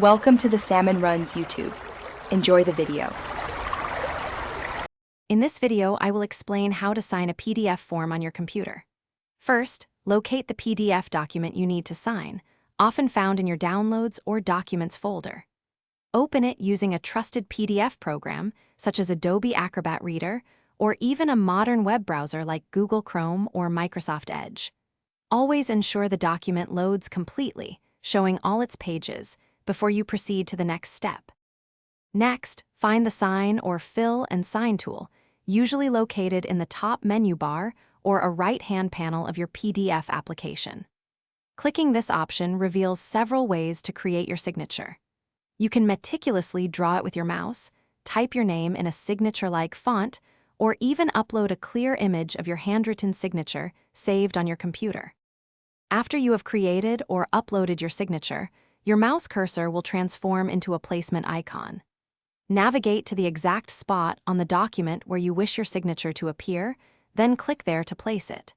Welcome to the Salmon Runs YouTube. Enjoy the video. In this video, I will explain how to sign a PDF form on your computer. First, locate the PDF document you need to sign, often found in your Downloads or Documents folder. Open it using a trusted PDF program, such as Adobe Acrobat Reader, or even a modern web browser like Google Chrome or Microsoft Edge. Always ensure the document loads completely, showing all its pages, before you proceed to the next step. Next, find the Sign or Fill and Sign tool, usually located in the top menu bar or a right-hand panel of your PDF application. Clicking this option reveals several ways to create your signature. You can meticulously draw it with your mouse, type your name in a signature-like font, or even upload a clear image of your handwritten signature saved on your computer. After you have created or uploaded your signature, your mouse cursor will transform into a placement icon. Navigate to the exact spot on the document where you wish your signature to appear, then click there to place it.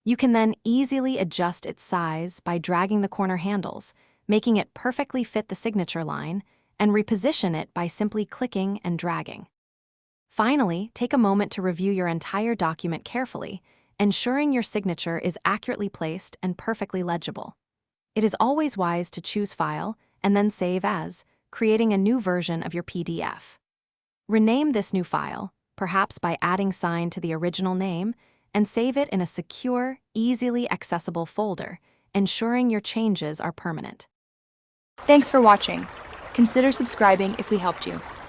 You can then easily adjust its size by dragging the corner handles, making it perfectly fit the signature line, and reposition it by simply clicking and dragging. Finally, take a moment to review your entire document carefully, ensuring your signature is accurately placed and perfectly legible. It is always wise to choose File and then Save As, creating a new version of your PDF. Rename this new file, perhaps by adding Sign to the original name, and save it in a secure, easily accessible folder, ensuring your changes are permanent. Thanks for watching. Consider subscribing if we helped you.